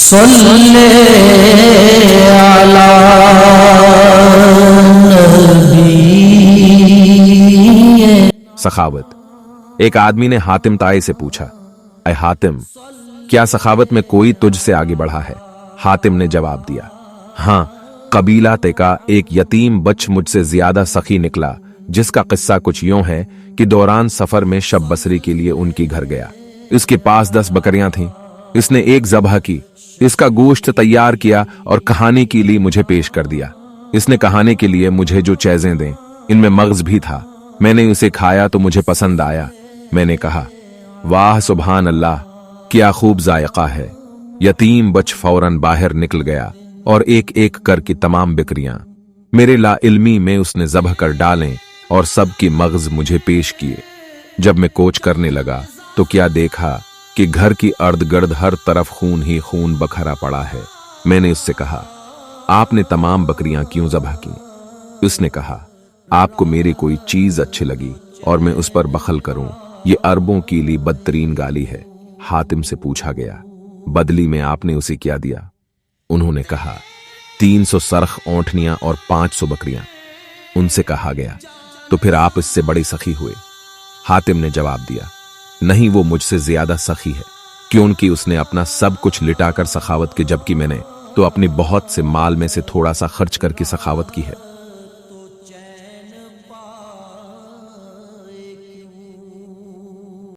صلی علی نبی۔ سخاوت۔ ایک آدمی نے حاتم طائی سے پوچھا، اے حاتم، کیا سخاوت میں کوئی تجھ سے آگے بڑھا ہے؟ حاتم نے جواب دیا، ہاں، قبیلہ تے کا ایک یتیم بچ مجھ سے زیادہ سخی نکلا، جس کا قصہ کچھ یوں ہے کہ دوران سفر میں شب بسری کے لیے ان کی گھر گیا۔ اس کے پاس 10 بکریاں تھیں۔ اس نے ایک ذبح کی، اس کا گوشت تیار کیا اور کہانی کے لیے مجھے پیش کر دیا۔ اس نے کہانی کے لیے مجھے جو چیزیں دیں، ان میں مغز بھی تھا۔ میں نے اسے کھایا تو مجھے پسند آیا۔ میں نے کہا، واہ سبحان اللہ، کیا خوب ذائقہ ہے۔ یتیم بچ فوراً باہر نکل گیا اور ایک ایک کر کی تمام بکریاں میرے لا علمی میں اس نے ذبح کر ڈالیں اور سب کی مغز مجھے پیش کیے۔ جب میں کوچ کرنے لگا تو کیا دیکھا کہ گھر کی ارد گرد ہر طرف خون ہی خون بکھرا پڑا ہے۔ میں نے اس سے کہا، آپ نے تمام بکریاں کیوں ذبح کی؟ اس نے کہا، آپ کو میری کوئی چیز اچھی لگی اور میں اس پر بخل کروں، یہ عربوں کے لیے بدترین گالی ہے۔ حاتم سے پوچھا گیا، بدلی میں آپ نے اسے کیا دیا؟ انہوں نے کہا، 300 سرخ اونٹنیاں اور 500 بکریاں۔ ان سے کہا گیا، تو پھر آپ اس سے بڑی سخی ہوئے؟ حاتم نے جواب دیا، نہیں، وہ مجھ سے زیادہ سخی ہے، کیونکہ اس نے اپنا سب کچھ لٹا کر سخاوت کی، جبکہ میں نے تو اپنی بہت سے مال میں سے تھوڑا سا خرچ کر کے سخاوت کی ہے۔